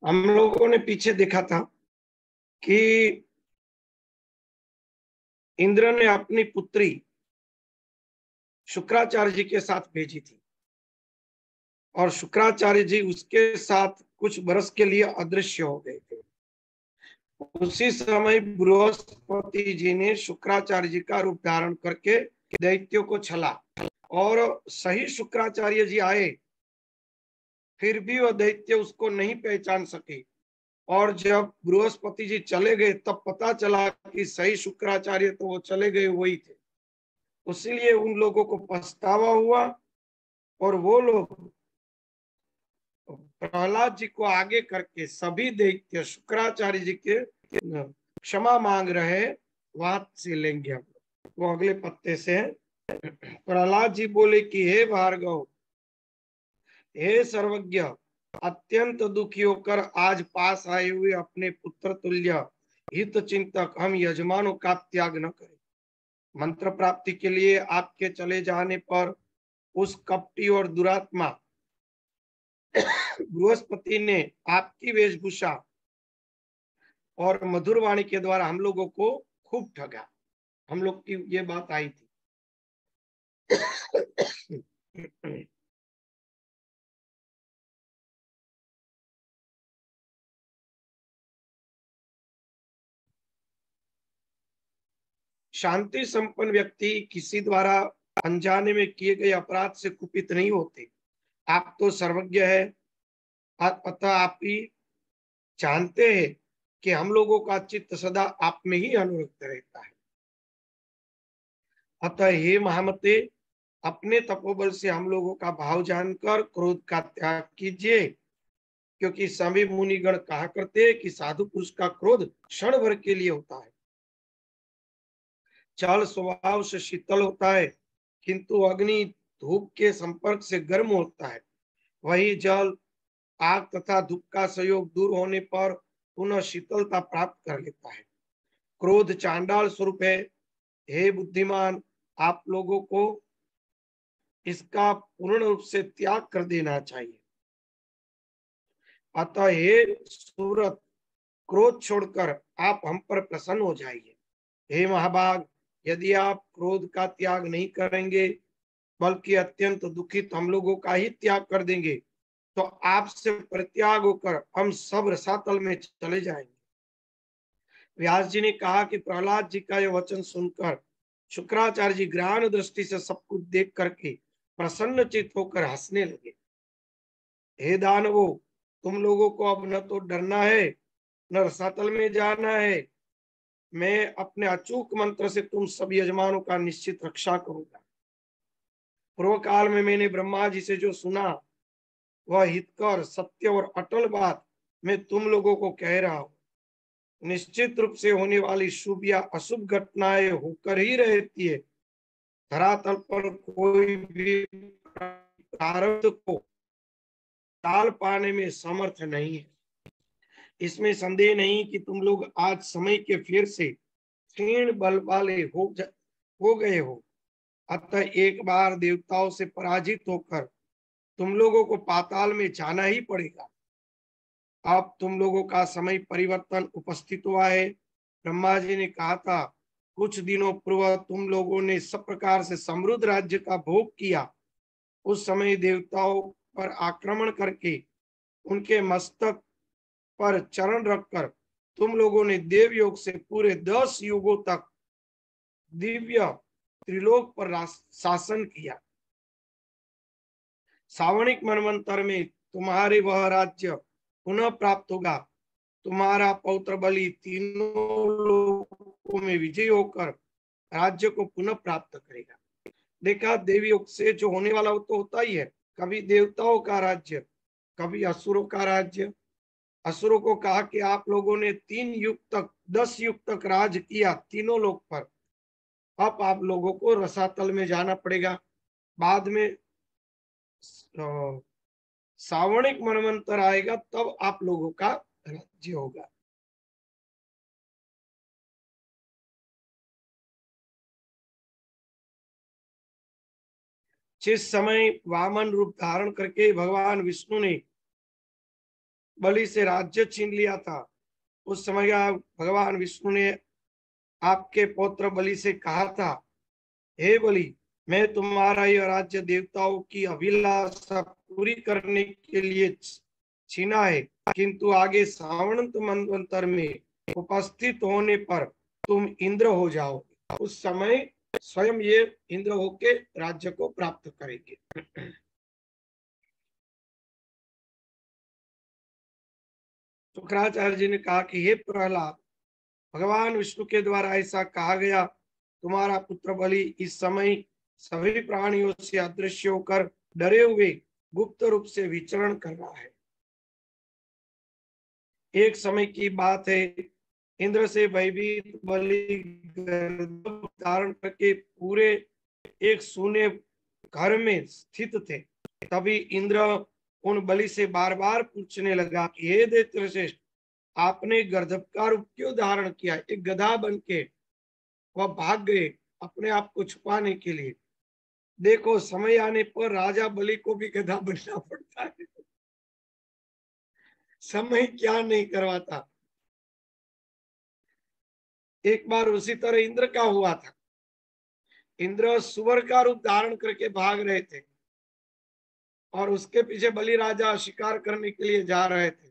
हम लोगों ने पीछे देखा था कि इंद्र ने अपनी पुत्री शुक्राचार्य जी के साथ भेजी थी और शुक्राचार्य जी उसके साथ कुछ बरस के लिए अदृश्य हो गए थे। उसी समय बृहस्पति जी ने शुक्राचार्य जी का रूप धारण करके दैत्यों को छला और सही शुक्राचार्य जी आए, फिर भी वह दैत्य उसको नहीं पहचान सके। और जब बृहस्पति जी चले गए तब पता चला कि सही शुक्राचार्य तो वो चले गए वही थे। उसीलिए उन लोगों को पछतावा हुआ और वो लोग प्रहलाद जी को आगे करके सभी दैत्य शुक्राचार्य जी के क्षमा मांग रहे, बात से लेंगे हम। वो अगले पत्ते से प्रहलाद जी बोले कि हे भार्गव, हे सर्वज्ञ, अत्यंत दुखी होकर आज पास आए हुए अपने पुत्र तुल्य हित चिंतक हम यजमानों का त्याग न करें। मंत्र प्राप्ति के लिए आपके चले जाने पर उस कपटी और दुरात्मा बृहस्पति ने आपकी वेशभूषा और मधुर वाणी के द्वारा हम लोगों को खूब ठगा। हम लोग की ये बात आई थी। शांति संपन्न व्यक्ति किसी द्वारा अनजाने में किए गए अपराध से कुपित नहीं होते। आप तो सर्वज्ञ है, अतः आप ही जानते हैं कि हम लोगों का चित्त सदा आप में ही अनुरक्त रहता है। अतः हे महामते, अपने तपोबल से हम लोगों का भाव जानकर क्रोध का त्याग कीजिए, क्योंकि सभी मुनिगण कहा करते हैं कि साधु पुरुष का क्रोध क्षण भर के लिए होता है। जल स्वभाव से शीतल होता है, किंतु अग्नि धूप के संपर्क से गर्म होता है। वही जल आग तथा धूप का संयोग दूर होने पर पुनः शीतलता प्राप्त कर लेता है। क्रोध चांडाल स्वरूप है। हे बुद्धिमान, आप लोगों को इसका पूर्ण रूप से त्याग कर देना चाहिए। अतः हे सूरत, क्रोध छोड़कर आप हम पर प्रसन्न हो जाइए। हे महाभाग, यदि आप क्रोध का त्याग नहीं करेंगे बल्कि अत्यंत दुखित हम लोगों का ही त्याग कर देंगे, तो आपसे परित्याग होकर हम सब रसातल में चले जाएंगे। व्यास जी ने कहा कि प्रहलाद जी का यह वचन सुनकर शुक्राचार्य जी ज्ञान दृष्टि से सब कुछ देख करके प्रसन्न चित्त होकर हंसने लगे। हे दानवो, तुम लोगों को अब न तो डरना है न रसातल में जाना है। मैं अपने अचूक मंत्र से तुम सब यजमानों का निश्चित रक्षा करूंगा। पूर्व काल में मैंने ब्रह्मा जी से जो सुना वह हितकर सत्य और अटल बात मैं तुम लोगों को कह रहा हूं। निश्चित रूप से होने वाली शुभ या अशुभ घटनाएं होकर ही रहती है। धरातल पर कोई भी प्रारब्ध को टाल पाने में समर्थ नहीं है। इसमें संदेह नहीं कि तुम लोग आज समय के फेर से क्षीण बल वाले हो गए हो। अतः एक बार देवताओं से पराजित होकर तुम लोगों को पाताल में जाना ही पड़ेगा। अब तुम लोगों का समय परिवर्तन उपस्थित हुआ है। ब्रह्मा जी ने कहा था, कुछ दिनों पूर्व तुम लोगों ने सब प्रकार से समृद्ध राज्य का भोग किया। उस समय देवताओं पर आक्रमण करके उनके मस्तक पर चरण रखकर तुम लोगों ने देव योग से पूरे 10 युगों तक दिव्य त्रिलोक पर शासन किया। सावणिक मनवंतर में तुम्हारे वह राज्य पुनः प्राप्त होगा। तुम्हारा पौत्र बलि तीनों लोकों में विजय होकर राज्य को पुनः प्राप्त करेगा। देखा, देवी योग से जो होने वाला वो तो होता ही है। कभी देवताओं का राज्य, कभी असुरों का राज्य। असुरों को कहा कि आप लोगों ने 3 युग तक 10 युग तक राज किया तीनों लोक पर, अब आप लोगों को रसातल में जाना पड़ेगा। बाद में सावणिक मनवंतर आएगा तब आप लोगों का राज्य होगा। जिस समय वामन रूप धारण करके भगवान विष्णु ने बलि से राज्य छीन लिया था, उस समय भगवान विष्णु ने आपके पौत्र बलि से कहा था, हे बलि, मैं तुम्हारा यह राज्य देवताओं की अभिलाषा पूरी करने के लिए छीना है, किंतु आगे सावंत मनवंतर में उपस्थित होने पर तुम इंद्र हो जाओगे। उस समय स्वयं ये इंद्र होके राज्य को प्राप्त करेंगे। शुक्राचार्य जी ने कहा कि हे प्रहलाद, भगवान विष्णु के द्वारा ऐसा कहा गया, तुम्हारा पुत्र बलि इस समय सभी प्राणियों से अदृश्य होकर डरे हुए गुप्त रूप से विचरण कर रहा है। एक समय की बात है, इंद्र से भयभीत बलि गर्दभ धारण करके पूरे एक सूने घर में स्थित थे। तभी इंद्र उन बलि से बार बार पूछने लगा कि हे दैत्यश्रेष्ठ, आपने गर्दभ का रूप क्यों धारण किया? एक गधा बन के वह भाग गए अपने आप को छुपाने के लिए। देखो, समय आने पर राजा बलि को भी गधा बनना पड़ता है। समय क्या नहीं करवाता। एक बार उसी तरह इंद्र का हुआ था। इंद्र सुअर का रूप धारण करके भाग रहे थे और उसके पीछे बलि राजा शिकार करने के लिए जा रहे थे।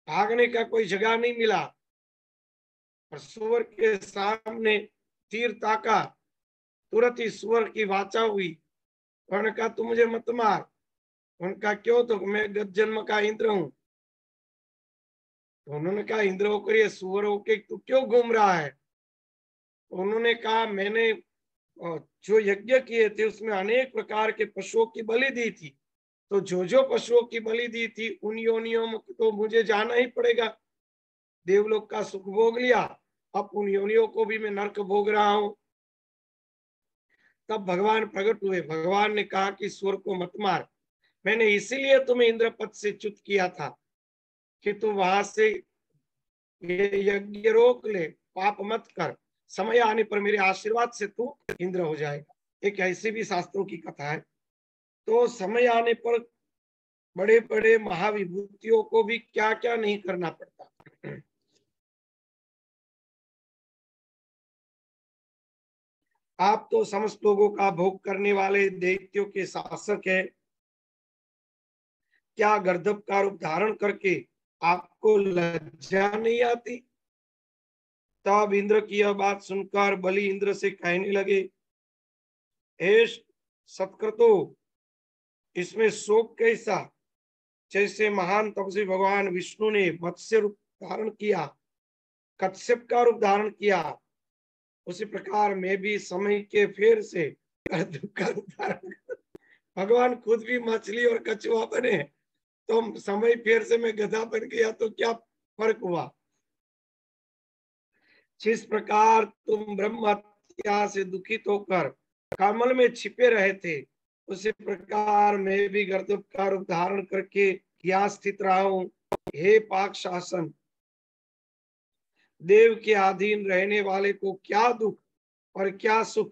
भागने का कोई जगह नहीं मिला और सुअर के सामने तीर ताका, तुरंत ही सुअर की वाचा हुई। उन्होंने कहा, तू मुझे मत मार। उनका क्यों? तो मैं गत जन्म का इंद्र हूं। तो उन्होंने कहा, इंद्र होकर ये सुअर होके तू क्यों घूम रहा है? तो उन्होंने कहा, मैंने जो यज्ञ किए थे उसमें अनेक प्रकार के पशुओं की बलि दी थी, तो जो पशुओं की बलि दी थी उन योनियों में तो मुझे जाना ही पड़ेगा। देवलोक का सुख भोग लिया, अब उन योनियों को भी मैं नरक भोग रहा हूं। तब भगवान प्रकट हुए। भगवान ने कहा कि सुअर को मत मार, मैंने इसीलिए तुम्हें इंद्र पद से च्युत किया था कि तू वहां से ये यज्ञ रोक ले, पाप मत कर। समय आने पर मेरे आशीर्वाद से तू इंद्र हो जाएगा। एक ऐसी भी शास्त्रों की कथा है। तो समय आने पर बड़े बड़े महाविभूतियों को भी क्या क्या नहीं करना पड़ता। आप तो समस्त लोगों का भोग करने वाले दैत्यों के शासक है, क्या गर्दभ का रूप धारण करके आपको लज्जा नहीं आती? तब इंद्र की यह बात सुनकर बलि इंद्र से कहने लगे, हे सत्कृतो, इसमें शोक कैसा? जैसे महान तपस्वी भगवान विष्णु ने मत्स्य रूप धारण किया, कच्छप का रूप धारण किया, उसी प्रकार मैं भी समय के फेर से गर्दभ का रूप धारण। भगवान खुद भी मछली और कछुआ बने, तो समय फेर से मैं गधा बन गया तो क्या फर्क हुआ? जिस प्रकार तुम ब्रह्म हत्या से दुखित होकर कमल में छिपे रहे थे, उसी प्रकार मैं भी गर्दभ का रूप धारण करके यहाँ स्थित रहा हूं। हे पाक शासन, देव के अधीन रहने वाले को क्या दुख और क्या सुख?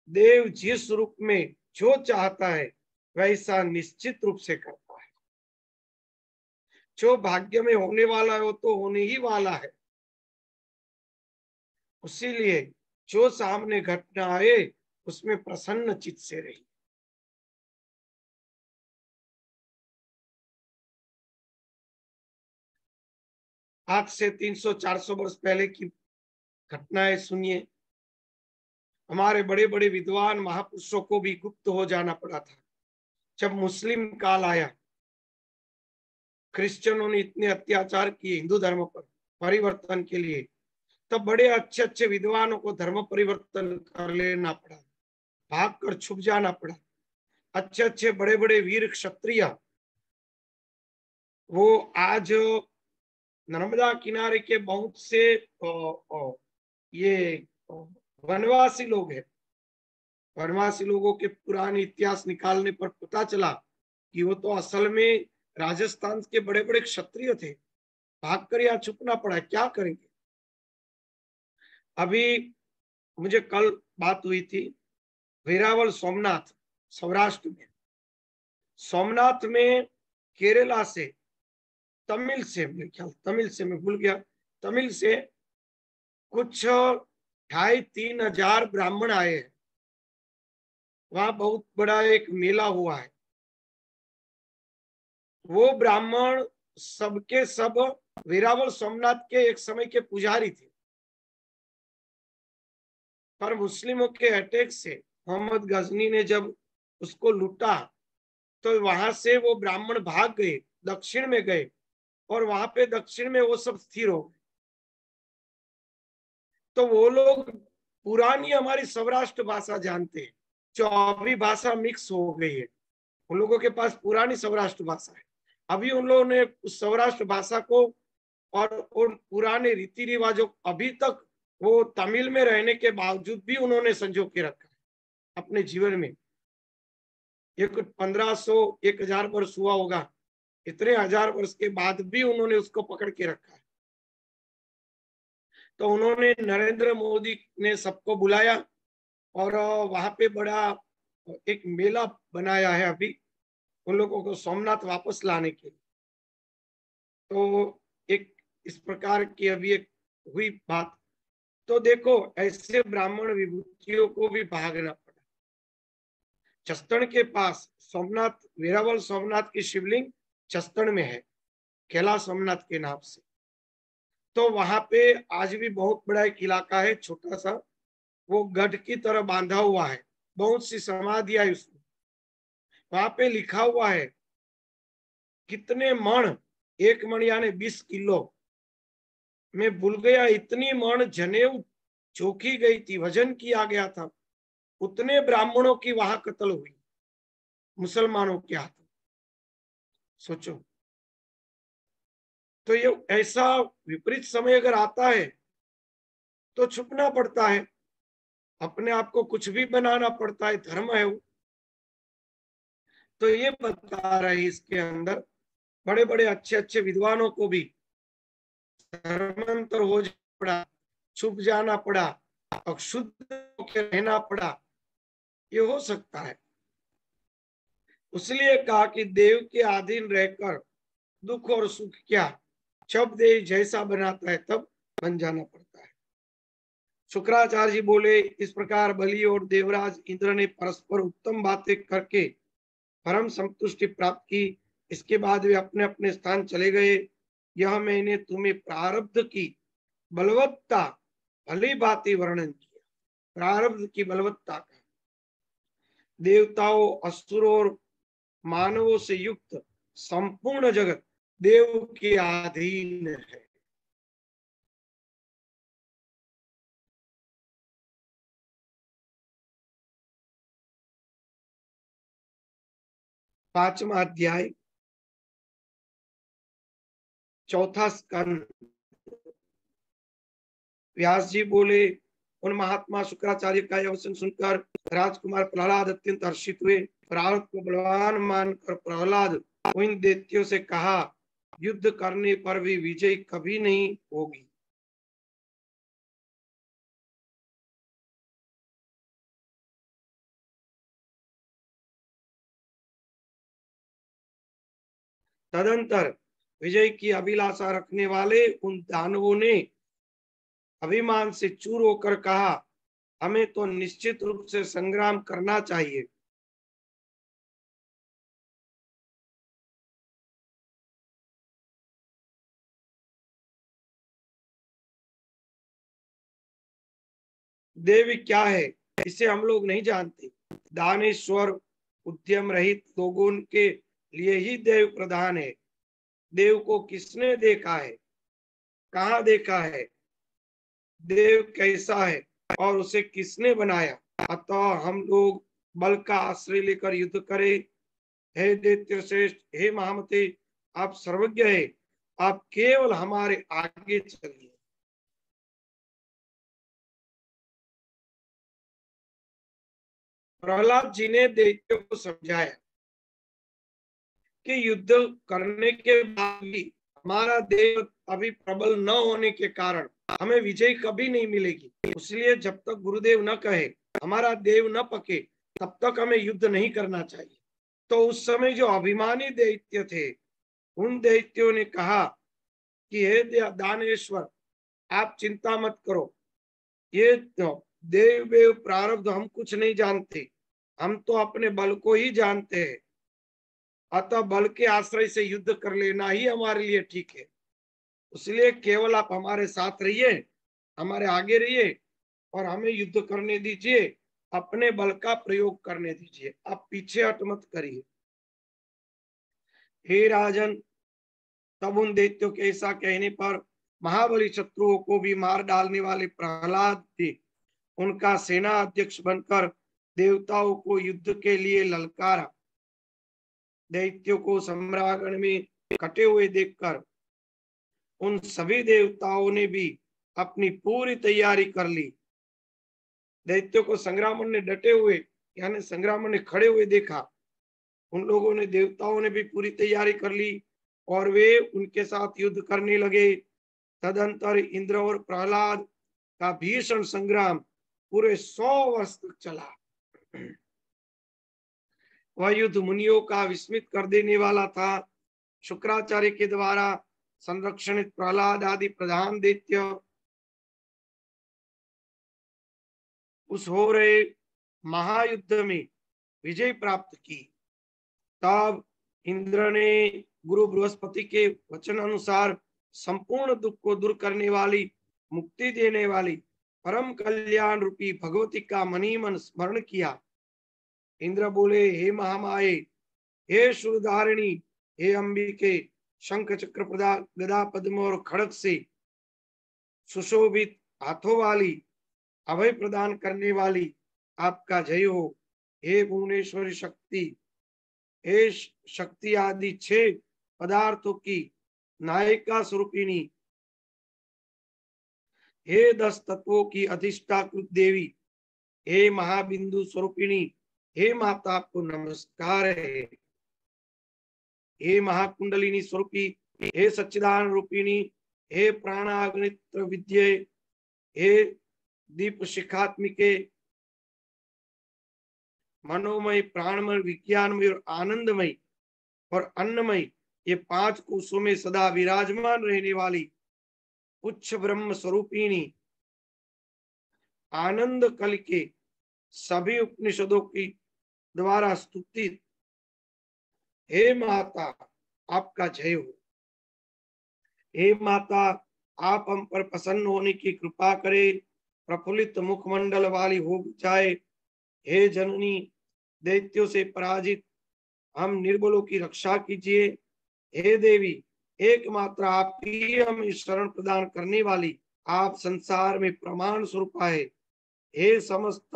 देव जिस रूप में जो चाहता है वैसा निश्चित रूप से करता है। जो भाग्य में होने वाला है वो तो होने ही वाला है। इसीलिए जो सामने घटना आए उसमें प्रसन्न चित्त से रही। आज से 300-400 वर्ष पहले की घटनाएं सुनिए। हमारे बड़े बड़े विद्वान महापुरुषों को भी गुप्त हो जाना पड़ा था। जब मुस्लिम काल आया, क्रिश्चियनों ने इतने अत्याचार किए हिंदू धर्म पर परिवर्तन के लिए, तब बड़े अच्छे अच्छे विद्वानों को धर्म परिवर्तन कर लेना पड़ा, भाग कर छुप जाना पड़ा। अच्छे अच्छे बड़े बड़े वीर क्षत्रिय वो आज नर्मदा किनारे के बहुत से ये वनवासी लोग हैं। वनवासी लोगों के पुराने इतिहास निकालने पर पता चला कि वो तो असल में राजस्थान के बड़े बड़े क्षत्रिय थे। भागकर यहाँ छुपना पड़ा, क्या करेंगे? अभी मुझे कल बात हुई थी, वेरावल सोमनाथ, सौराष्ट्र में। सोमनाथ में केरला से तमिल से, मेरे ख्याल तमिल से, मैं भूल गया, तमिल से कुछ 2,500-3,000 ब्राह्मण आए हैं। वहां बहुत बड़ा एक मेला हुआ है। वो ब्राह्मण सबके सब वेरावल सोमनाथ के एक समय के पुजारी थे, पर मुस्लिमों के अटैक से मोहम्मद गजनी ने जब उसको लूटा, तो वहां से वो ब्राह्मण भाग गए, दक्षिण में गए, और वहां पे दक्षिण में वो सब स्थिर हो गए। तो वो लोग पुरानी हमारी सौराष्ट्र भाषा जानते हैं, जो अभी भाषा मिक्स हो गई है। उन लोगों के पास पुरानी सौराष्ट्र भाषा है। अभी उन लोगों ने उस सौराष्ट्र भाषा को और उन पुराने रीति रिवाजों, अभी तक वो तमिल में रहने के बावजूद भी उन्होंने संजो के रखा है अपने जीवन में। ये कुछ 1500-1000 वर्ष हुआ होगा, इतने हजार वर्ष के बाद भी उन्होंने उसको पकड़ के रखा है। तो उन्होंने, नरेंद्र मोदी ने सबको बुलाया और वहां पे बड़ा एक मेला बनाया है अभी उन लोगों को सोमनाथ वापस लाने के लिए। तो एक इस प्रकार की अभी एक हुई बात। तो देखो, ऐसे ब्राह्मण विभूतियों को भी भागना पड़ा। चस्तण के पास सोमनाथ, वेरावल सोमनाथ की शिवलिंग चस्तण में है, कैलाश सोमनाथ के नाम से। तो वहां पे आज भी बहुत बड़ा एक इलाका है, छोटा सा, वो गढ़ की तरह बांधा हुआ है, बहुत सी समाधियां है उसमें। वहां पे लिखा हुआ है कितने मण, एक मण यानी 20 किलो, मैं भूल गया, इतनी मण जनेऊ चोखी गई थी, वजन किया गया था, उतने ब्राह्मणों की वहां कत्ल हुई मुसलमानों के हाथों। सोचो, तो ये ऐसा विपरीत समय अगर आता है तो छुपना पड़ता है, अपने आप को कुछ भी बनाना पड़ता है, धर्म है वो। तो ये बता रहे इसके अंदर, बड़े बड़े अच्छे अच्छे विद्वानों को भी धर्मांतर हो पड़ा, छुप जाना पड़ा, अशुद्ध होकर रहना पड़ा, ये हो सकता है। इसलिए कहा कि देव के अधीन रहकर दुख और सुख क्या, जब देव जैसा बनाता है तब बन जाना पड़ता है। शुक्राचार्य जी बोले, इस प्रकार बलि और देवराज इंद्र ने परस्पर उत्तम बातें करके परम संतुष्टि प्राप्त की। इसके बाद वे अपने अपने स्थान चले गए। यह मैंने तुम्हें प्रारब्ध की बलवत्ता भली भांति वर्णन किया। प्रारब्ध की बलवत्ता का, देवताओं, असुरों और मानवों से युक्त संपूर्ण जगत देव के अधीन है। पांचवा अध्याय, चौथा स्कंद। व्यास जी बोले, उन महात्मा शुक्राचार्य का यह वचन सुनकर राजकुमार प्रहलाद अत्यंत हर्षित हुए। प्रारब्ध को बलवान मानकर प्रहलाद उन दैत्यों से कहा, युद्ध करने पर भी विजय कभी नहीं होगी। तदंतर विजय की अभिलाषा रखने वाले उन दानवों ने अभिमान से चूर होकर कहा, हमें तो निश्चित रूप से संग्राम करना चाहिए। देवी क्या है इसे हम लोग नहीं जानते। दानेश्वर उद्यम रहित लोगों के लिए ही देव प्रधान है। देव को किसने देखा है, कहाँ देखा है, देव कैसा है और उसे किसने बनाया। अतः हम लोग बल का आश्रय लेकर युद्ध करें। हे दैत्य श्रेष्ठ, हे महामते, आप सर्वज्ञ है, आप केवल हमारे आगे चलिए। प्रहलाद जी ने दैत्य को समझाया कि युद्ध करने के बाद भी हमारा देव अभी प्रबल न होने के कारण हमें विजय कभी नहीं मिलेगी। इसलिए जब तक गुरुदेव न कहे, हमारा देव न पके, तब तक हमें युद्ध नहीं करना चाहिए। तो उस समय जो अभिमानी दैत्य थे, उन दैत्यों ने कहा कि हे दानेश्वर, आप चिंता मत करो, ये तो देव प्रारब्ध हम कुछ नहीं जानते, हम तो अपने बल को ही जानते हैं, अतः बल के आश्रय से युद्ध कर लेना ही हमारे लिए ठीक है। इसलिए केवल आप हमारे साथ रहिए, हमारे आगे रहिए और हमें युद्ध करने दीजिए, अपने बल का प्रयोग करने दीजिए, आप पीछे हट मत करिए। हे राजन, तब उन दैत्यों के ऐसा कहने पर महाबली शत्रुओं को भी मार डालने वाले प्रहलाद थे उनका सेना अध्यक्ष बनकर देवताओं को युद्ध के लिए ललकारा। दैत्यों को सम्रागण में कटे हुए देखकर उन सभी देवताओं ने भी अपनी पूरी तैयारी कर ली। दैत्यों को संग्राम ने डटे हुए यानी संग्राम ने खड़े हुए देखा, उन लोगों ने, देवताओं ने भी पूरी तैयारी कर ली और वे उनके साथ युद्ध करने लगे। तदंतर इंद्र और प्रहलाद का भीषण संग्राम पूरे 100 वर्ष तक चला। वह युद्ध मुनियों का विस्मित कर देने वाला था। शुक्राचार्य के द्वारा संरक्षित प्रहलाद आदि प्रधान दैत्य उस हो रहे महायुद्ध में विजय प्राप्त की। तब इंद्र ने गुरु बृहस्पति के वचन अनुसार संपूर्ण दुख को दूर करने वाली, मुक्ति देने वाली परम कल्याण रूपी भगवती का मनी मन स्मरण किया। इंद्र बोले, हे महामाये, हे सुरधारिणी, हे अंबिके, शंख चक्र गदा पद्म और खड़ग से सुशोभित हाथों वाली, अभय प्रदान करने वाली, आपका जय हो। हे भुवनेश्वरी शक्ति, हे शक्ति आदि 6 पदार्थों की नायिका स्वरूपिणी, हे 10 तत्वों की अधिष्ठाकृत देवी, हे महाबिंदु स्वरूपिणी, हे माता, आपको नमस्कार है। हे महाकुंडलिनी स्वरूपी, हे सच्चिदानंद रूपिणी, हे प्राणाग्नित्र विद्ये, हे दीप शिखात्मिके, मनोमय, प्राणमय, विज्ञानमय और आनंदमय और अन्नमय, ये 5 कोशों में सदा विराजमान रहने वाली उच्च ब्रह्म स्वरूपिणी, आनंद कल के सभी उपनिषदों की द्वारा स्तुतित, हे माता, आपका जय हो। हे माता, आप हम पर प्रसन्न होने की कृपा करें, प्रफुल्लित मुखमंडल वाली हो जाए। हे जननी, दैत्यों से पराजित हम निर्बलों की रक्षा कीजिए। हे देवी, एकमात्र आप ही हमें शरण प्रदान करने वाली, आप संसार में प्रमाण स्वरूप है। हे समस्त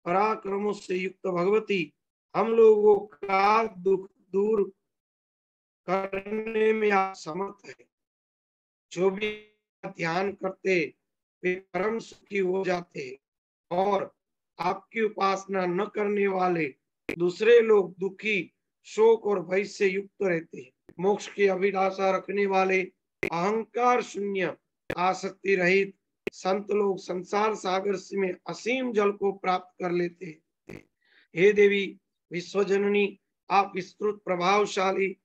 पराक्रमों से युक्त भगवती, हम लोगों का दुख दूर करने में आप समर्थ है। जो भी ध्यान करते वे परम सुखी हो जाते, और आपकी उपासना न करने वाले दूसरे लोग दुखी, शोक और भय से युक्त रहते हैं। मोक्ष की अभिलाषा रखने वाले अहंकार शून्य, आसक्ति रहित संत लोग संसार सागर में असीम जल को प्राप्त कर लेते हैं। हे देवी विश्वजननी, आप विस्तृत प्रभावशाली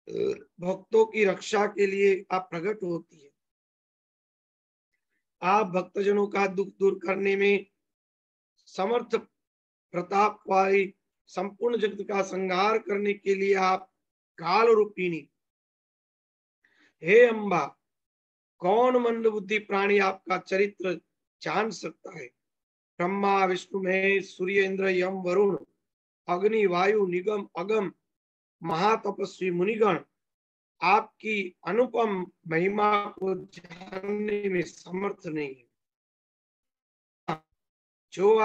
भक्तों की रक्षा के लिए आप प्रकट होती है। आप भक्तजनों का दुख दूर करने में समर्थ, प्रताप वाली, संपूर्ण जगत का संहार करने के लिए आप काल रूपिणी। हे अम्बा, कौन मंद बुद्धि प्राणी आपका चरित्र जान सकता है। ब्रह्मा विष्णु महेश, सूर्य इंद्र यम वरुण, अग्नि वायु निगम अगम, महातपस्वी मुनिगण आपकी अनुपम महिमा को जानने में समर्थ नहीं है। जो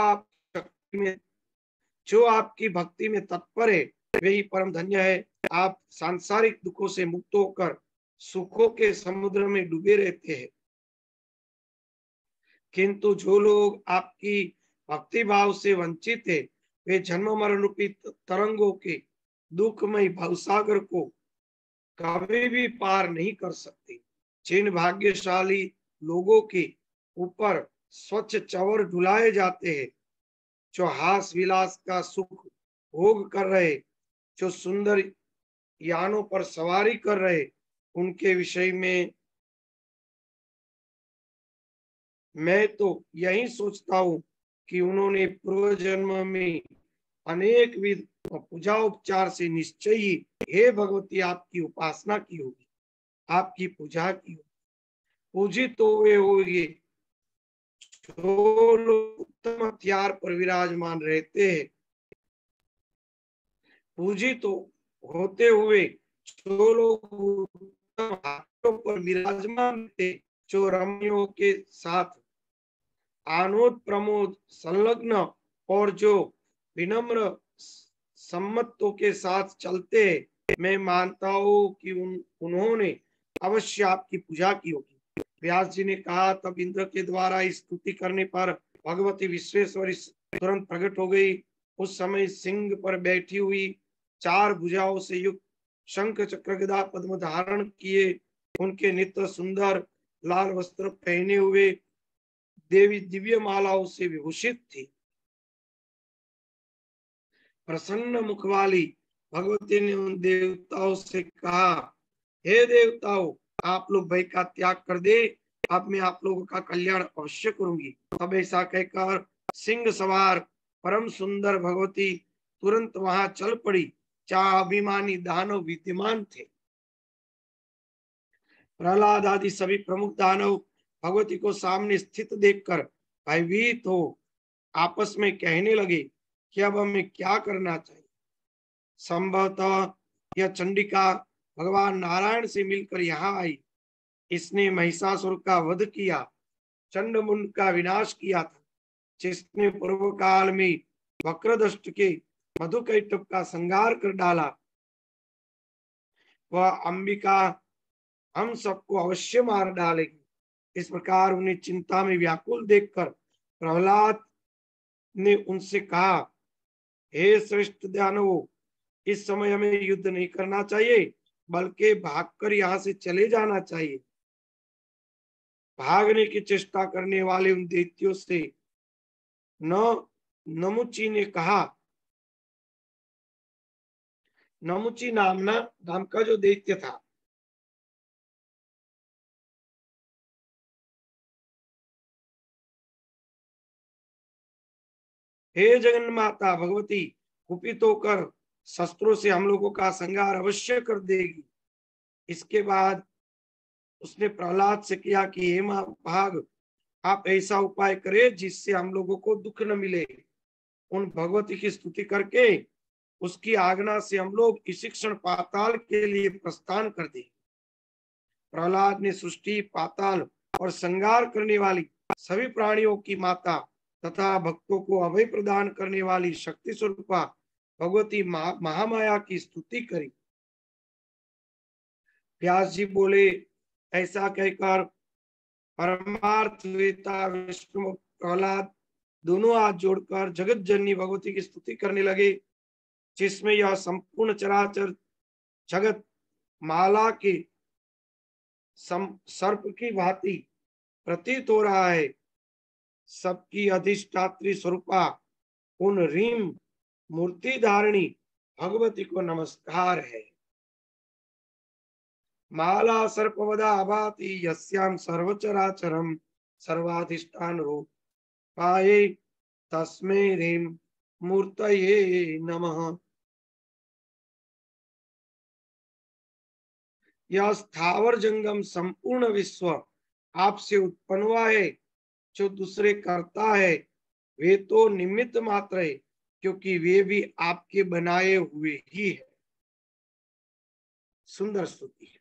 आपकी भक्ति में तत्पर है वही परम धन्य है। आप सांसारिक दुखों से मुक्त होकर सुखों के समुद्र में डूबे रहते हैं, किंतु जो लोग आपकी भक्ति भाव से वंचित है वे जन्म मरण रूपी तरंगों के दुखमय भवसागर को कभी भी पार नहीं कर सकते। जिन भाग्यशाली लोगों के ऊपर स्वच्छ चवर डुलाए जाते हैं, जो हास विलास का सुख भोग कर रहे, जो सुंदर यानों पर सवारी कर रहे उनके विषय में मैं तो यही सोचता हूँ कि उन्होंने पूर्व जन्म में अनेक विध पूजा उपचार से निश्चय ही हे भगवती आपकी उपासना की होगी, आपकी पूजा की होगी। पूजित तो वे होंगे जो लोग उत्तम हथियार पर विराजमान रहते हैं, पूजित तो होते हुए जो लोग उत्तम हाथों पर विराजमान थे, जो रमणियों के साथ आनोद प्रमोद संलग्न और जो विनम्र सम्मतों के साथ चलते हैं, मैं मानता हूँ कि उन्होंने अवश्य आपकी पूजा की होगी। व्यास जी ने कहा, तब इंद्र के द्वारा स्तुति करने पर भगवती विश्वेश्वरी तुरंत प्रकट हो गई। उस समय सिंह पर बैठी हुई, चार भुजाओं से युक्त, शंख चक्र गदा पद्म धारण किए, उनके नित्य सुंदर लाल वस्त्र पहने हुए देवी दिव्य मालाओं से विभूषित थी। प्रसन्न मुख वाली भगवती ने उन देवताओं से कहा, हे देवताओं, आप लोग भय का त्याग कर दे, अब मैं आप लोगों का कल्याण अवश्य करूंगी। तब ऐसा कहकर सिंह सवार परम सुंदर भगवती तुरंत वहां चल पड़ी, जहां अभिमानी दानव विद्यमान थे। प्रहलाद आदि सभी प्रमुख दानव भगवती को सामने स्थित देखकर भयभीत हो आपस में कहने लगे कि अब हमें क्या करना चाहिए। संभवतः यह चंडिका भगवान नारायण से मिलकर यहाँ आई। इसने महिषासुर का वध किया, चंडमुंड का विनाश किया था, जिसने पूर्व काल में वक्रदष्ट के मधुकैटभ का संहार कर डाला। वह अंबिका हम सबको अवश्य मार डालेगी। इस प्रकार उन्हें चिंता में व्याकुल देखकर प्रहलाद ने उनसे कहा, हे श्रेष्ठ दानवों, इस समय हमें युद्ध नहीं करना चाहिए, बल्कि भागकर यहाँ से चले जाना चाहिए। भागने की चेष्टा करने वाले उन दैत्यों से नमुची ने कहा, नमुची नाम का जो दैत्य था, हे जगन माता भगवती, कुपित होकर शस्त्रों से हम लोगों का संहार अवश्य कर देगी। इसके बाद उसने प्रहलाद से किया कि हे भाग, आप ऐसा उपाय करें जिससे हम लोगों को दुख न मिले। उन भगवती की स्तुति करके उसकी आज्ञा से हम लोग इसी क्षण पाताल के लिए प्रस्थान कर दें। प्रहलाद ने सृष्टि, पाताल और संहार करने वाली सभी प्राणियों की माता तथा भक्तों को अभय प्रदान करने वाली शक्ति स्वरूपा भगवती महामाया की स्तुति करी। व्यास जी बोले, ऐसा कहकर परमार्थ वेता विष्णु प्रहलाद दोनों हाथ जोड़कर जगत जननी भगवती की स्तुति करने लगे, जिसमें यह संपूर्ण चराचर जगत माला के सर्प की भांति प्रतीत हो रहा है। सबकी अधिष्ठात्री स्वरूपा उन रीम मूर्ति धारणी भगवती को नमस्कार है। माला सर्पवदा भाति यस्याम सर्वचराचरम सर्वाधिष्ठान रूपाये तस्मै ह्रीं मूर्तये नमः। यह स्थावर जंगम संपूर्ण विश्व आपसे उत्पन्न हुआ है। जो दूसरे करता है वे तो निमित्त मात्र है, क्योंकि वे भी आपके बनाए हुए ही है। सुंदर स्तुति है।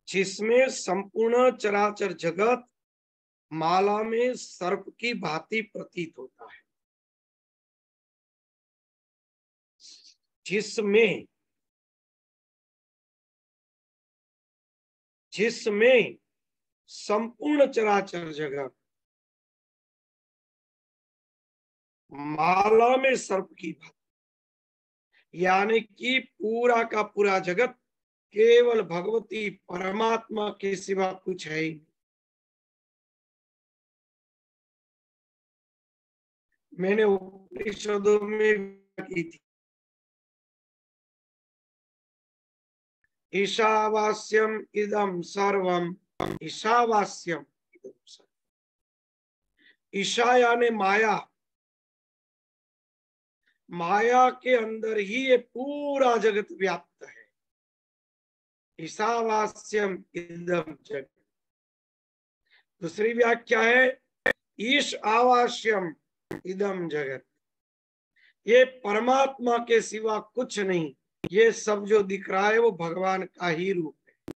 जिसमें संपूर्ण चराचर जगत माला में सर्प की भांति प्रतीत होता है। जिसमें जिसमें संपूर्ण चराचर जगत माला में सर्प की भांति, यानी कि पूरा का पूरा जगत केवल भगवती परमात्मा के सिवा कुछ है ही नहीं। मैंने उपनिषदों में की थी, ईशावास्यम इदम सर्वम, ईशावास्यम इदम सर्वम। ईशा यानी माया, माया के अंदर ही ये पूरा जगत व्याप्त है। ईशावास्यम इदम जगत। दूसरी व्याख्या है ईश आवास्यम इदम जगत। ये परमात्मा के सिवा कुछ नहीं, ये सब जो दिख रहा है वो भगवान का ही रूप है।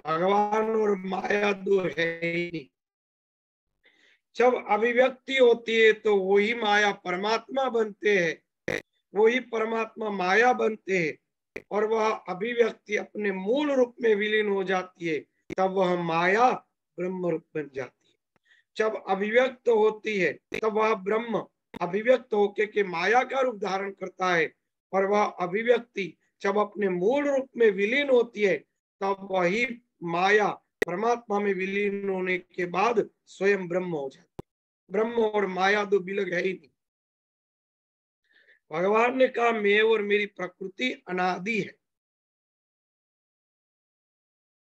भगवान और माया दो है ही नहीं। जब अभिव्यक्ति होती है तो वही माया परमात्मा बनते हैं, वही परमात्मा माया बनते हैं, और वह अभिव्यक्ति अपने मूल रूप में विलीन हो जाती है, तब वह माया ब्रह्म रूप बन जाती है। जब अभिव्यक्त होती है तब वह ब्रह्म अभिव्यक्त होके के माया का रूप धारण करता है, और वह अभिव्यक्ति जब अपने मूल रूप में विलीन होती है तब वही माया परमात्मा में विलीन होने के बाद स्वयं ब्रह्म हो जाती है। ब्रह्म और माया दो बिलग है ही नहीं। भगवान ने कहा मैं और मेरी प्रकृति अनादि है,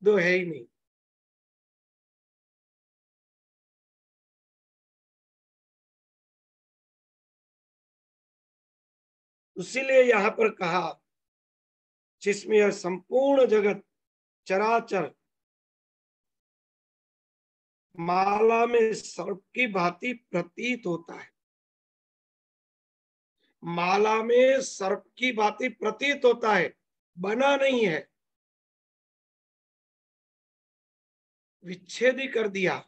दो है ही नहीं। इसीलिए यहाँ पर कहा जिसमें यह संपूर्ण जगत चराचर माला में सर्प की भांति प्रतीत होता है। माला में सर्प की भांति प्रतीत होता है, बना नहीं है, विच्छेद ही कर दिया।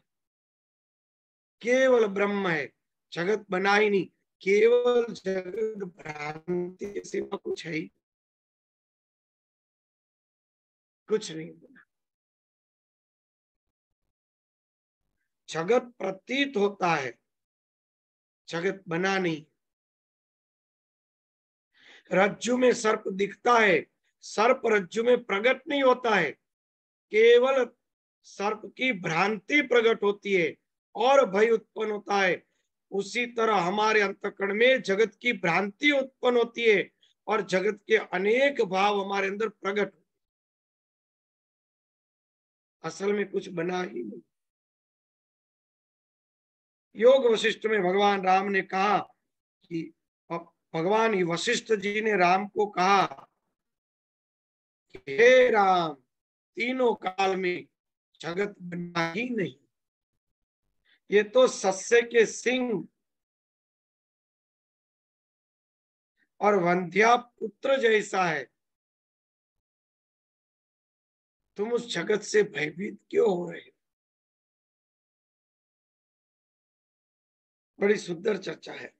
केवल ब्रह्म है, जगत बना ही नहीं, केवल जगत भ्रांति के सिवा कुछ है ही कुछ नहीं बना। जगत प्रतीत होता है, जगत बना नहीं। रज्जु में सर्प दिखता है, सर्प रज्जु में प्रकट नहीं होता है, केवल सर्प की भ्रांति प्रकट होती है और भय उत्पन्न होता है। उसी तरह हमारे अंतःकरण में जगत की भ्रांति उत्पन्न होती है और जगत के अनेक भाव हमारे अंदर प्रकट होते हैं। असल में कुछ बना ही नहीं। योग वशिष्ठ में भगवान राम ने कहा कि भगवान वशिष्ठ जी ने राम को कहा कि हे राम, तीनों काल में जगत बना ही नहीं, ये तो सस्य के सिंह और वंध्या पुत्र जैसा है, तुम उस जगत से भयभीत क्यों हो रहे हो। बड़ी सुंदर चर्चा है।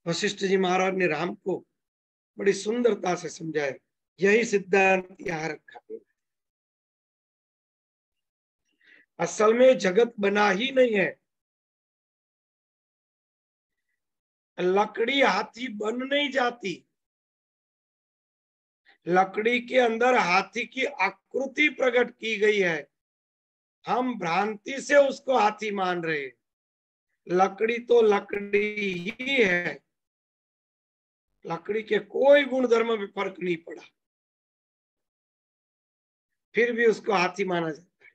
वशिष्ठ जी महाराज ने राम को बड़ी सुंदरता से समझाया। यही सिद्धांत यहाँ रखा है। असल में जगत बना ही नहीं है। लकड़ी हाथी बन नहीं जाती, लकड़ी के अंदर हाथी की आकृति प्रकट की गई है, हम भ्रांति से उसको हाथी मान रहे हैं। लकड़ी तो लकड़ी ही है, लकड़ी के कोई गुण धर्म में फर्क नहीं पड़ा, फिर भी उसको हाथी माना जाता है।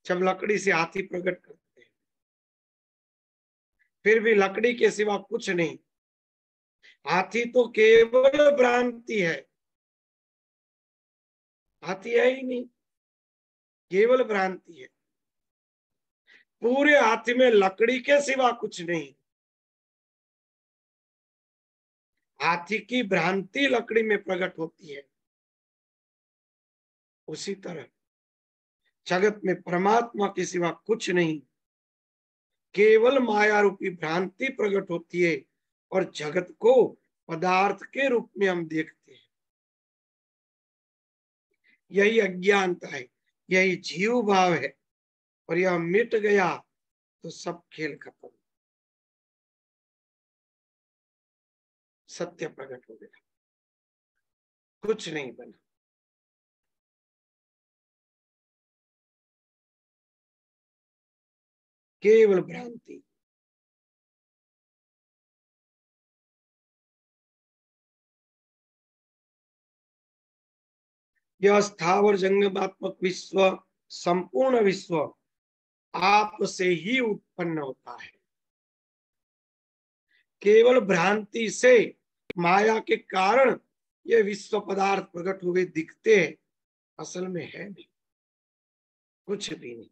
जब लकड़ी से हाथी प्रकट करते हैं, फिर भी लकड़ी के सिवा कुछ नहीं। हाथी तो केवल भ्रांति है, हाथी है ही नहीं, केवल भ्रांति है। पूरे हाथी में लकड़ी के सिवा कुछ नहीं। हाथी की भ्रांति लकड़ी में प्रकट होती है। उसी तरह जगत में परमात्मा के सिवा कुछ नहीं, केवल माया रूपी भ्रांति प्रकट होती है और जगत को पदार्थ के रूप में हम देखते हैं। यही अज्ञानता है, यही जीव भाव है, और यह मिट गया तो सब खेल खत्म, सत्य प्रकट हो गया। कुछ नहीं बना। केवल भ्रांति। यह स्थावर जंगमात्मक विश्व, संपूर्ण विश्व आप से ही उत्पन्न होता है। केवल भ्रांति से, माया के कारण ये विश्व पदार्थ प्रकट हुए दिखते हैं, असल में है नहीं, कुछ भी नहीं।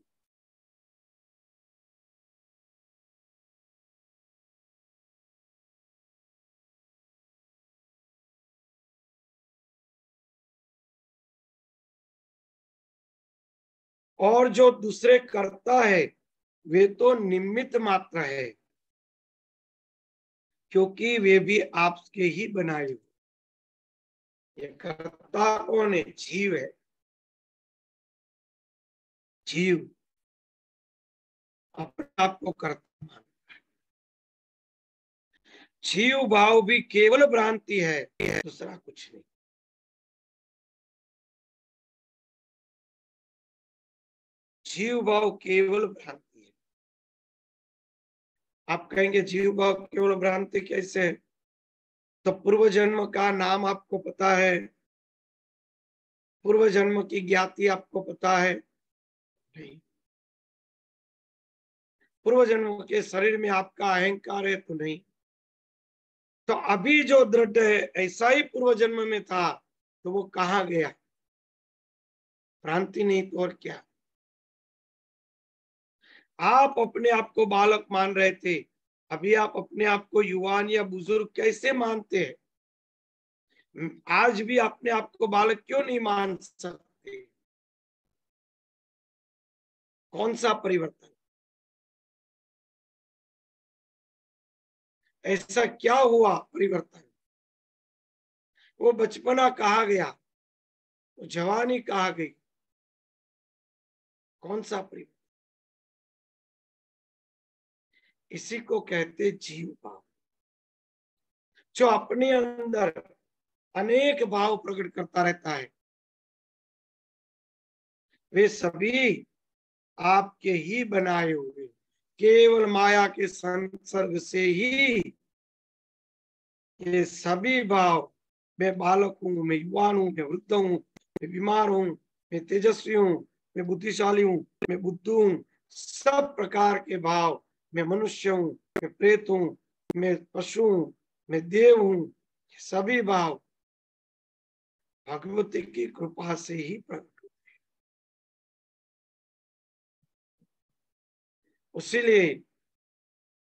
और जो दूसरे करता है वे तो निमित्त मात्र है, क्योंकि वे भी आपके ही बनाए हुए। ये करता कौन है? जीव है। जीव अपने आप को करता मानता है। जीव भाव भी केवल भ्रांति है, दूसरा कुछ नहीं। जीव भाव केवल भ्रांति है। आप कहेंगे जीव भाव केवल भ्रांति कैसे है? तो पूर्व जन्म का नाम आपको पता है, पूर्व जन्म की ज्ञाति आपको पता है? नहीं। पूर्व जन्म के शरीर में आपका अहंकार है? तो नहीं। तो अभी जो दृढ़ है ऐसा ही पूर्व जन्म में था, तो वो कहाँ गया? भ्रांति नहीं तो और क्या? आप अपने आप को बालक मान रहे थे, अभी आप अपने आप को युवान या बुजुर्ग कैसे मानते हैं? आज भी अपने आप को बालक क्यों नहीं मान सकते? कौन सा परिवर्तन? ऐसा क्या हुआ परिवर्तन? वो बचपना कहाँ गया? वो जवानी कहाँ गई? कौन सा परिवर्तन? इसी को कहते जीव भाव, जो अपने अंदर अनेक भाव प्रकट करता रहता है। वे सभी आपके ही बनाए हुए, केवल माया के संसर्ग से ही ये सभी भाव, मैं बालक हूं, मैं युवान हूं, मैं वृद्ध हूं, मैं बीमार हूं, मैं तेजस्वी हूं, मैं बुद्धिशाली हूं, मैं बुद्धू हूं, सब प्रकार के भाव, मैं मनुष्य हूं, मैं प्रेत हूं, मैं पशु हूं, मैं देव हूं, सभी भाव भगवती की कृपा से ही प्रकट। उसीलिए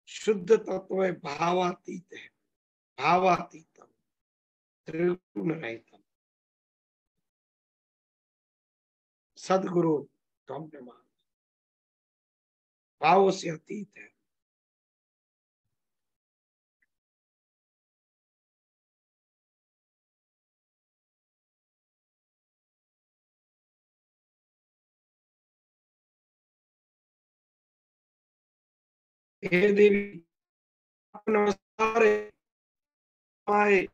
शुद्ध तत्व भावातीत है, भावातीतम त्रिगुण रहितम सदगुरु ब्रह्म, भाव से अतीत है। हे देवी, नमस्कार है।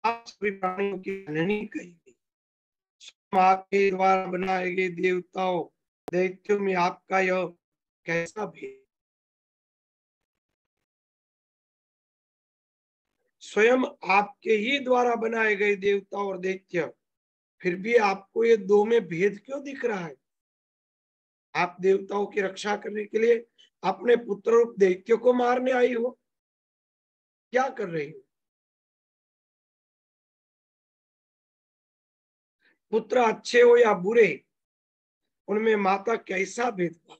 आप सभी प्राणियों की जननी कही गई। आपके द्वारा बनाए गए देवताओं दैत्यों में आपका यह कैसा भेद? स्वयं आपके ही द्वारा बनाए गए देवता और दैत्य, फिर भी आपको ये दो में भेद क्यों दिख रहा है? आप देवताओं की रक्षा करने के लिए अपने पुत्र रूप दैत्य को मारने आई हो? क्या कर रही हो? पुत्र अच्छे हो या बुरे, उनमें माता कैसा भेदभाव?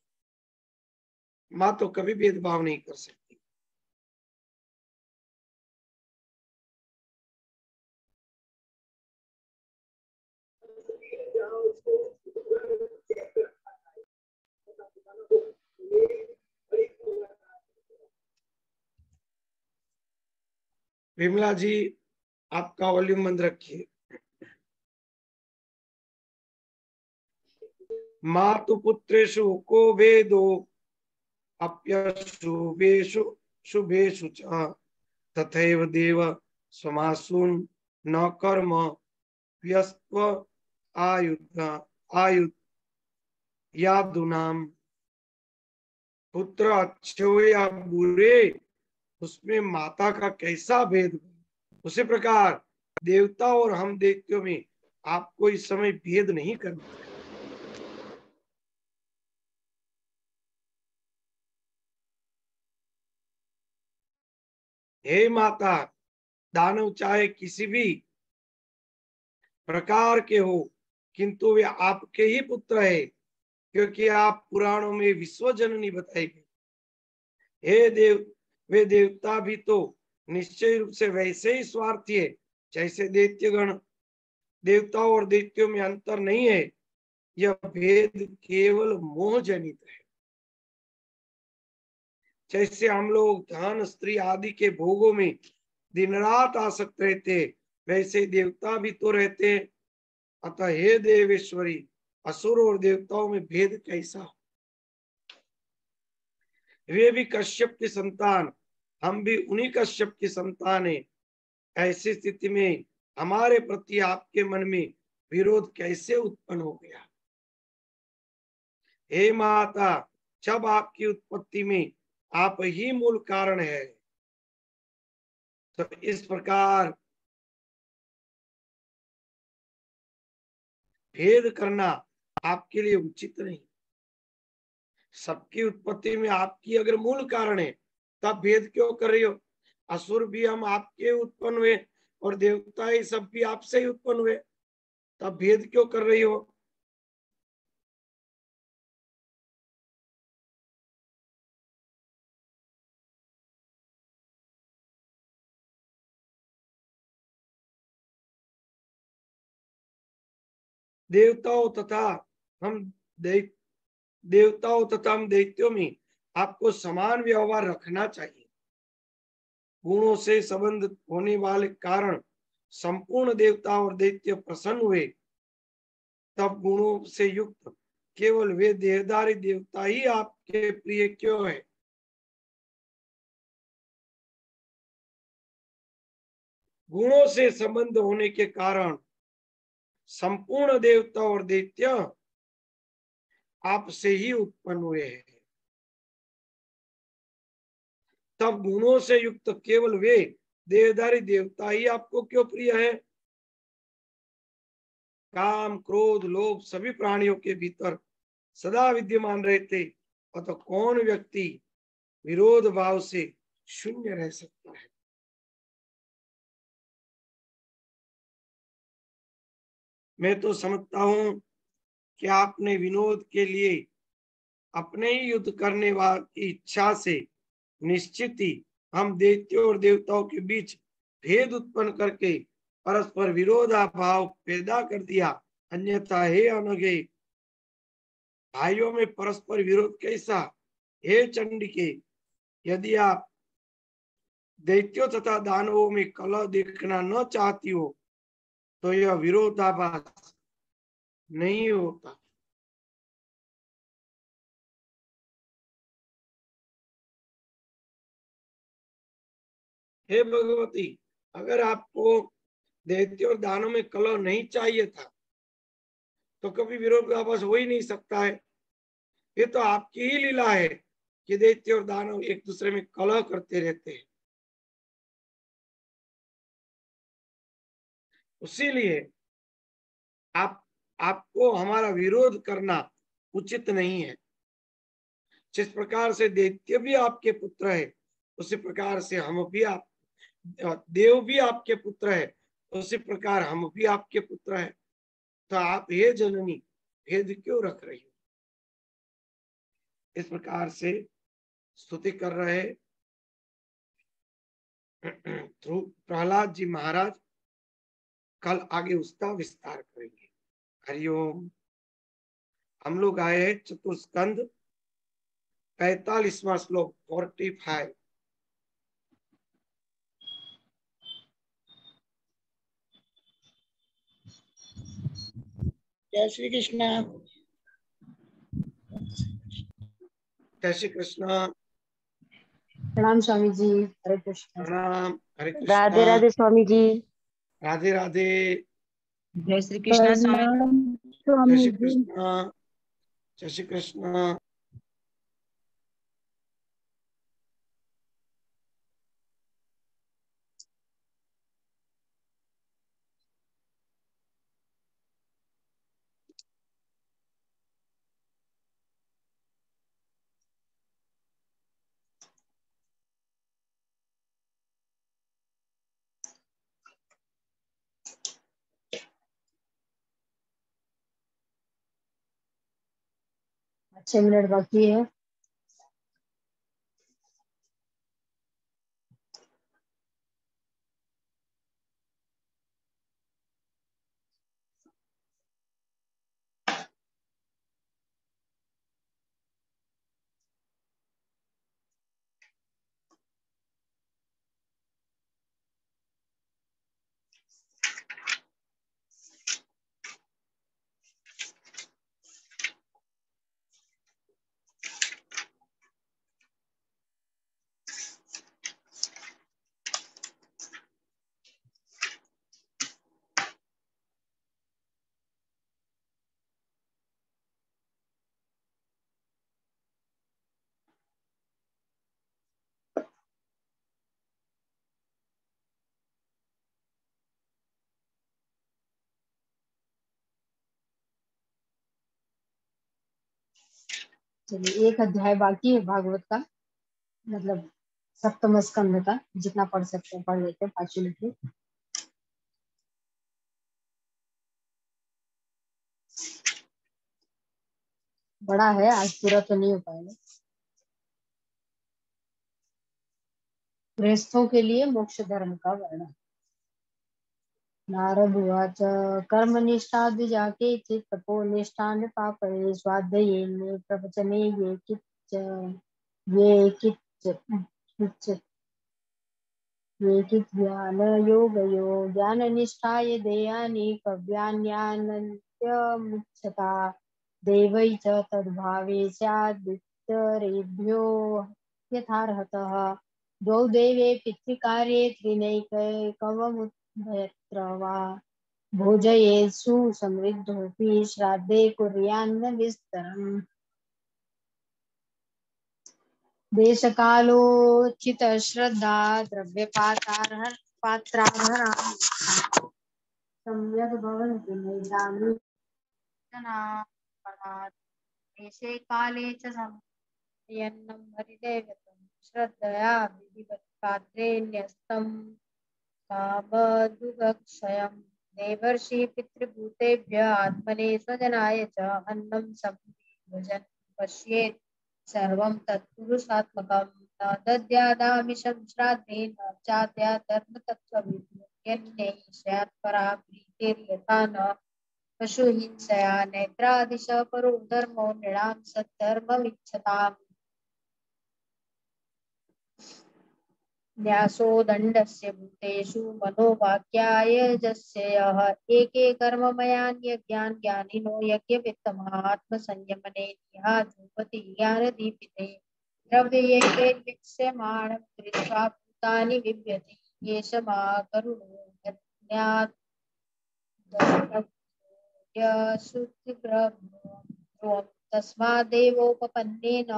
माँ तो कभी भेदभाव नहीं कर सकती। विमला जी, आपका वॉल्यूम बंद रखिए। मातु पुत्रेषु को वेदो अप्यशुभेषु शुभेषु च तथैव देव समासून न कर्म व्यस्त्व आयुध यादुनाम, पुत्र अच्छे हो या बुरे, उसमें माता का कैसा भेद। उसी प्रकार देवता और हम दैत्यों में आपको इस समय भेद नहीं करना चाहिए। हे माता, दानव चाहे किसी भी प्रकार के हो, किंतु वे आपके ही पुत्र है, क्योंकि आप पुराणों में विश्व जननी बताई गई। हे देव, वे देवता भी तो निश्चय रूप से वैसे ही स्वार्थी है जैसे दैत्यगण। देवताओं और दैत्यों में अंतर नहीं है, यह भेद केवल मोह जनित है। जैसे हम लोग धन, स्त्री आदि के भोगों में दिन रात आसक्त रहते, वैसे देवता भी तो रहते हैं। अतः हे देवेश्वरी, असुर और देवताओं में भेद कैसा? वे भी कश्यप की संतान, हम भी उन्हीं कश्यप की संतान है। ऐसी स्थिति में हमारे प्रति आपके मन में विरोध कैसे उत्पन्न हो गया? हे माता, जब आपकी उत्पत्ति में आप ही मूल कारण है, तो इस प्रकार भेद करना आपके लिए उचित नहीं। सबकी उत्पत्ति में आपकी अगर मूल कारण है, तब भेद क्यों कर रही हो? असुर भी हम आपके उत्पन्न हुए और देवता ही सब भी आपसे ही उत्पन्न हुए, तब भेद क्यों कर रही हो? देवताओं तथा हम देवताओं तथा हम दैत्यों में आपको समान व्यवहार रखना चाहिए। गुणों से संबंध होने वाले कारण संपूर्ण देवता और दैत्य प्रसन्न हुए, तब गुणों से युक्त केवल वे देहधारी देवता ही आपके प्रिय क्यों है? गुणों से संबंध होने के कारण संपूर्ण देवता और दैत्य आपसे ही उत्पन्न हुए हैं, तब गुणों से युक्त केवल वे देहधारी देवता ही आपको क्यों प्रिय है? काम, क्रोध, लोभ सभी प्राणियों के भीतर सदा विद्यमान रहते, अतः कौन व्यक्ति विरोध भाव से शून्य रह सकता है? मैं तो समझता हूं कि आपने विनोद के लिए अपने ही युद्ध करने की इच्छा से निश्चित ही हम दैत्यों और देवताओं के बीच भेद उत्पन्न करके परस्पर विरोधाभाव पैदा कर दिया। अन्यथा हे अनघे, भाइयों में परस्पर विरोध कैसा? हे चंडिके, यदि आप दैत्यों तथा दानवों में कलह देखना न चाहती हो, तो यह विरोधाभास नहीं होता। हे भगवती, अगर आपको दैत्य और दानों में कलह नहीं चाहिए था, तो कभी विरोधाभास हो ही नहीं सकता है। ये तो आपकी ही लीला है कि दैत्य और दानव एक दूसरे में कलह करते रहते हैं। इसीलिए आपको हमारा विरोध करना उचित नहीं है। जिस प्रकार से दैत्य भी आपके पुत्र है, उसी प्रकार से हम भी आप देव भी आपके पुत्र है, उसी प्रकार हम भी आपके पुत्र है। तो आप ये जननी भेद क्यों रख रही हो? इस प्रकार से स्तुति कर रहे प्रहलाद जी महाराज। कल आगे उसका विस्तार करेंगे। हरिओम। हम लोग आए हैं चतुर्स्कंद 45वां श्लोक 45। जय श्री कृष्ण। जय श्री कृष्ण। प्रणाम स्वामी जी। हरे कृष्ण। प्रणाम। हरे राधे कृष्णा। राधे स्वामी जी। राधे राधे। जय श्री कृष्ण स्वामी। जय स्वामी श्री जी। कृष्ण। जय श्री कृष्ण। अच्छे मिनट बाकी है। चलिए, एक अध्याय बाकी है भागवत का, मतलब सप्तम स्कंद का। जितना पढ़ सकते हैं पढ़ लेते हैं, 5 मिनट में। बड़ा है, आज पूरा तो नहीं हो पाएगा। गृहस्थों के लिए मोक्ष धर्म का वर्णन। नारद उवाच कर्मनिष्ठा द्विजाके चित् तपोनिष्ठा नृपापये स्वाध्याये प्रवचने ये किच् ज्ञानयोगयो ज्ञाननिष्ठा ये देयानि कव्यान्यानन्त्यमुच्यता देवै च तद्भावे स्यादितरेभ्यो यथार्हतः द्वौ देवे पितृकार्ये त्रिनैकैकवमुभयत्र वा भोजयेत्सु समृद्धोऽपि श्राद्धे कुर्यान्न विस्तरम् देशकालोचित श्रद्धा पात्रार्हणा सम्यक् भवन्ति नैतानि जनाः देशे काले च संयन्नं हरिदैवतं श्रद्धया विधिवत् पात्रे न्यस्तं कामदुगक्षयम् देवर्षि पितृभूतेभ्य आत्मने स्वजनाय च अन्नं संभोजन् पश्येत् सर्वं तत्पुरुषात्मकं न दद्यादामिषं श्राद्धे न चाद्या धर्मतत्त्वविद्यन्यै स्यात् परा प्रीतिर्यथा न पशुहिंसया नेत्रादिश परो धर्मो नृणां सद्धर्ममिच्छताम् न्यासो दण्डस्य भूतेषु मनोवाक्यायजस्य यः एके कर्ममयान्यज्ञान् ज्ञानिनो यज्ञवित्तमः आत्मसंयमने धूपति ज्ञानदीपिते द्रव्यैके वीक्ष्यमाणं दृष्ट्वा भूतानि बिभ्यति एष मा करुणो यज्ञात् तस्मादेवोपपन्नेन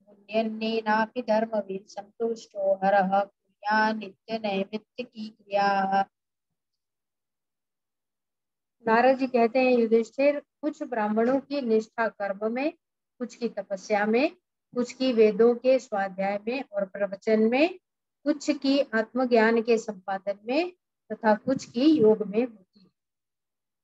पुण्यन्नेनापि धर्मवित् संतुष्टो हरः कुर्यान् नित्यनैमित्तिकी क्रियाः। नारद जी कहते हैं, युधिष्ठिर, कुछ ब्राह्मणों की निष्ठा कर्म में, कुछ की तपस्या में, कुछ की वेदों के स्वाध्याय में और प्रवचन में, कुछ की आत्मज्ञान के संपादन में तथा कुछ की योग में होती है।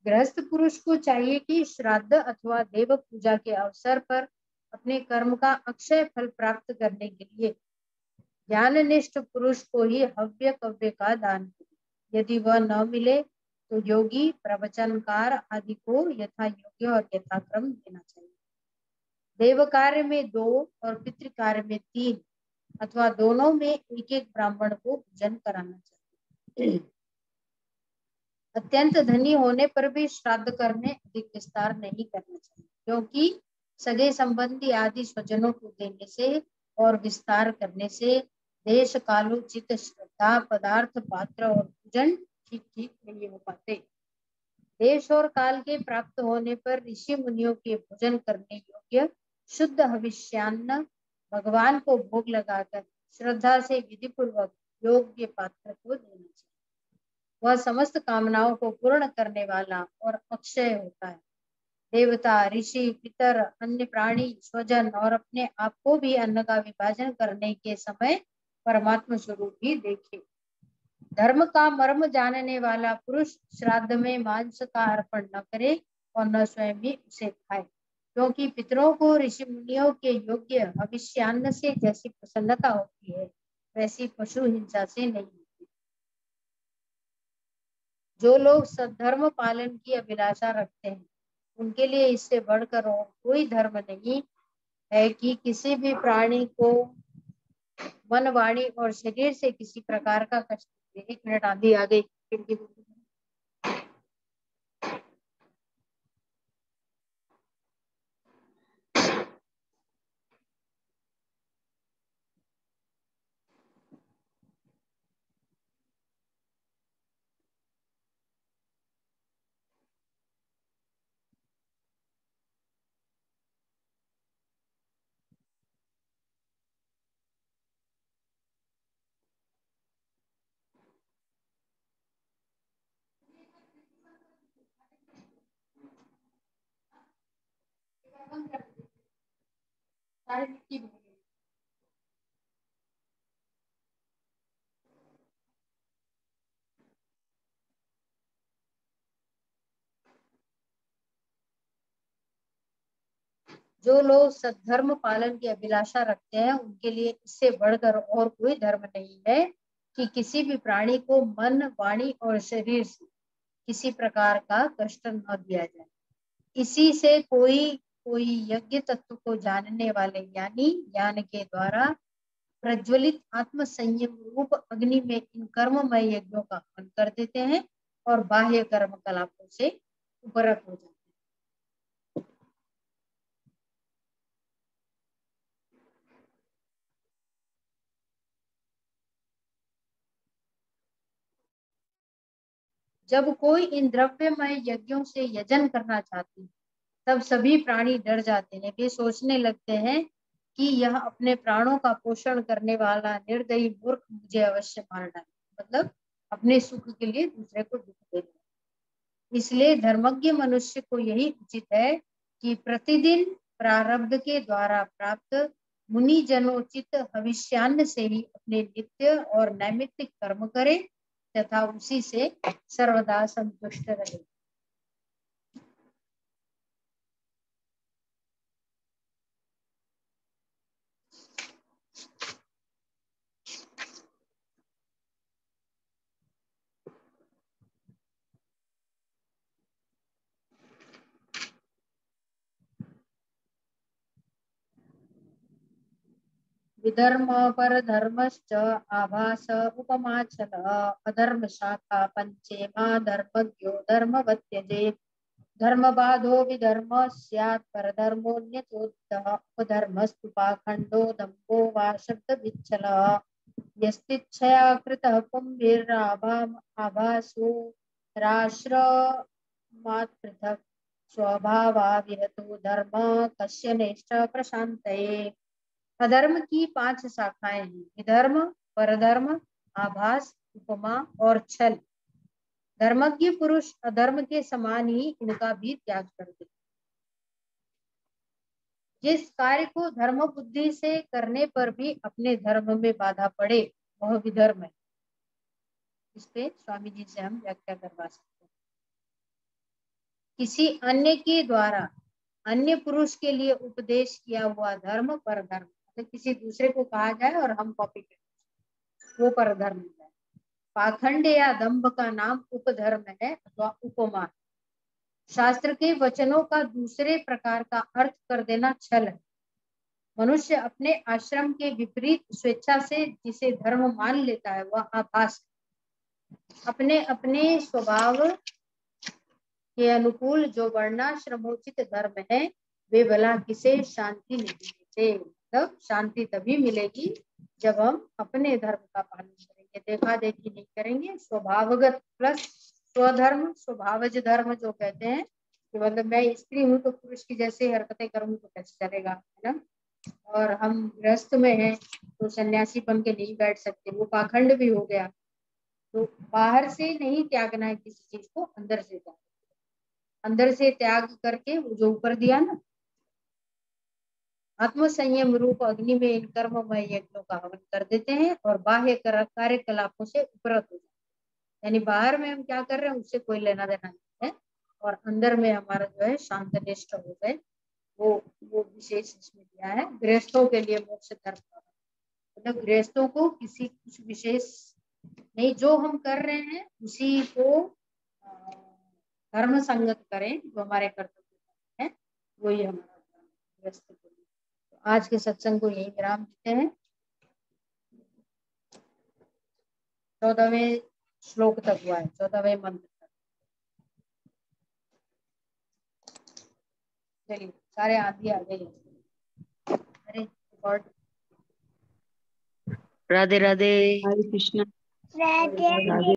गृहस्थ पुरुष को चाहिए कि श्राद्ध अथवा देव पूजा के अवसर पर अपने कर्म का अक्षय फल प्राप्त करने के लिए ज्ञाननिष्ठ पुरुष को ही हव्य कव्य का दान करे। यदि वह न मिले तो योगी, प्रवचनकार आदि को यथा योग्य और यथाक्रम देना चाहिए। देव कार्य में 2 और पितृ कार्य में 3 अथवा दोनों में एक एक ब्राह्मण को पूजन कराना चाहिए। अत्यंत धनी होने पर भी श्राद्ध करने अधिक विस्तार नहीं करना चाहिए, क्योंकि सगे संबंधी आदि स्वजनों को देने से और विस्तार करने से देश कालोचित श्रद्धा, पदार्थ, पात्र और पूजन ठीक ठीक नहीं हो पाते। देश और काल के प्राप्त होने पर ऋषि मुनियों के भोजन करने योग्य शुद्ध हविष्यान्न भगवान को भोग लगाकर श्रद्धा से विधि पूर्वक योग्य पात्र को देना चाहिए। वह समस्त कामनाओं को पूर्ण करने वाला और अक्षय होता है। देवता, ऋषि, पितर, अन्य प्राणी, स्वजन और अपने आप को भी अन्न का विभाजन करने के समय परमात्मा स्वरूप ही देखे। धर्म का मर्म जानने वाला पुरुष श्राद्ध में मांस का अर्पण न करे और न स्वयं भी उसे खाए, क्योंकि पितरों को ऋषि मुनियों के योग्य हविष्यान्न से जैसी प्रसन्नता होती है वैसी पशु हिंसा से नहीं होती। जो लोग सद्धर्म पालन की अभिलाषा रखते हैं उनके लिए इससे बढ़कर और कोई धर्म नहीं है कि किसी भी प्राणी को मन, वाणी और शरीर से किसी प्रकार का कष्ट दे। 1 मिनट आंधी आ गई। जो लोग सद्धर्म पालन की अभिलाषा रखते हैं उनके लिए इससे बढ़कर और कोई धर्म नहीं है कि किसी भी प्राणी को मन, वाणी और शरीर से किसी प्रकार का कष्ट न दिया जाए। इसी से कोई यज्ञ तत्व को जानने वाले यानी ज्ञान के द्वारा प्रज्वलित आत्म संयम रूप अग्नि में इन कर्ममय यज्ञों का हवन कर देते हैं और बाह्य कर्म कलापों से उपरत हो जाते हैं। जब कोई इन द्रव्यमय यज्ञों से यजन करना चाहते हैं तब सभी प्राणी डर जाते हैं। वे सोचने लगते हैं कि यह अपने प्राणों का पोषण करने वाला निर्दयी मूर्ख मुझे अवश्य मार डाले, मतलब अपने सुख के लिए दूसरे को दुख दे दे। इसलिए धर्मज्ञ मनुष्य को यही उचित है कि प्रतिदिन प्रारब्ध के द्वारा प्राप्त मुनि जनोचित भविष्यान्न से ही अपने नित्य और नैमित्तिक कर्म करे तथा उसी से सर्वदा संतुष्ट रहे। विधर्म पर धर्मश्च आभास उपमाचल अधर्म शाखा पंचेमा धर्मज्ञो धर्मवत्यजेत् धर्म बाधो विधर्म स्यात् परधर्मोऽन्यतोक्तः उपधर्मस्तु पाखंडो दम्भो वा शब्द विच्छलः यस्तिच्छया कृतः पुंभिराभासो राश्रमात् पृथक् स्वभावा विहतो धर्म कस्य नेष्ठ प्रशान्तये। अधर्म की 5 शाखाएं हैं: विधर्म, परधर्म, आभास, उपमा और छल। धर्मज्ञ पुरुष अधर्म के समान ही इनका भी त्याग कर दे। जिस कार्य को धर्म बुद्धि से करने पर भी अपने धर्म में बाधा पड़े वह विधर्म है। इस पे स्वामी जी से हम व्याख्या करवा सकते हैं। किसी अन्य के द्वारा अन्य पुरुष के लिए उपदेश किया हुआ धर्म परधर्म, मतलब किसी दूसरे को कहा जाए और हम कॉपी करें, वो परधर्म है। पाखंड या दंभ का नाम उपधर्म है अथवा उपमा। शास्त्र के वचनों का दूसरे प्रकार का अर्थ कर देना छल है। मनुष्य अपने आश्रम के विपरीत स्वेच्छा से जिसे धर्म मान लेता है वह आभास। अपने अपने स्वभाव के अनुकूल जो वर्णाश्रमोचित धर्म है वे भला किसे शांति नहीं देते। तब शांति तभी मिलेगी जब हम अपने धर्म का पालन करेंगे, देखा देखी नहीं करेंगे, स्वभावगत प्लस स्वधर्म स्वभावज धर्म जो कहते हैं कि मतलब मैं स्त्री हूँ तो पुरुष की जैसे हरकतें करूँ तो कैसे चलेगा, है ना। और हम गृहस्थ में हैं तो सन्यासी बन के नहीं बैठ सकते, वो पाखंड भी हो गया। तो बाहर से नहीं त्यागना है किसी चीज को, अंदर से त्याग, अंदर से त्याग करके वो जो ऊपर दिया ना, आत्म संयम रूप अग्नि में इन कर्ममय यज्ञों का हवन कर देते हैं और बाह्य कार्यकलापों से उपरत हो जाते हैं। यानी बाहर में हम क्या कर रहे हैं उससे कोई लेना देना नहीं है, और अंदर में हमारा जो है शांतनिष्ठ हो गए, वो विशेष इसमें दिया है गृहस्थों के लिए मोक्ष धर्म। मतलब गृहस्थों को किसी कुछ विशेष नहीं, जो हम कर रहे हैं उसी को धर्म संगत करें, जो हमारे कर्तव्य है वही हमारा धर्म है गृहस्थ के लिए। तो आज के सत्संग को यही विराम देते हैं। 14वें श्लोक तक हुआ है, 14वें मंत्र तक। चलिए सारे आदि आ गए। अरे गॉड, राधे राधे। हरे कृष्णा। राधे राधे